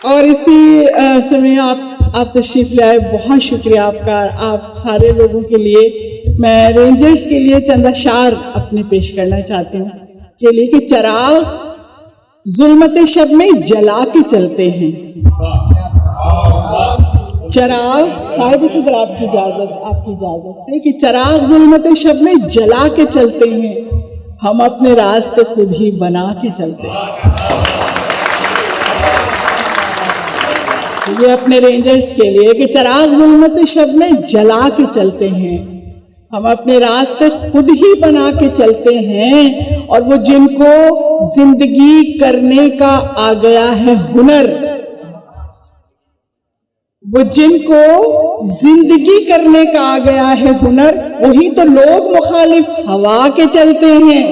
और इसी समय आप तशरीफ ले आए, बहुत शुक्रिया आपका। आप सारे लोगों के लिए मैं रेंजर्स के लिए चंद अशार अपने पेश करना चाहती हूँ के लिए कि चराग जुल्मत शब में जला के चलते हैं। चराग साहिब सदर आपकी इजाजत से कि चराग जुल्मत शब में जला के चलते हैं, हम अपने रास्ते खुद ही बना के चलते हैं। ये अपने रेंजर्स के लिए कि चराग जुल्मत शब में जला के चलते हैं, हम अपने रास्ते खुद ही बना के चलते हैं। और वो जिनको जिंदगी करने का आ गया है हुनर, वो जिनको जिंदगी करने का आ गया है हुनर, वही तो लोग मुखालिफ हवा के चलते हैं।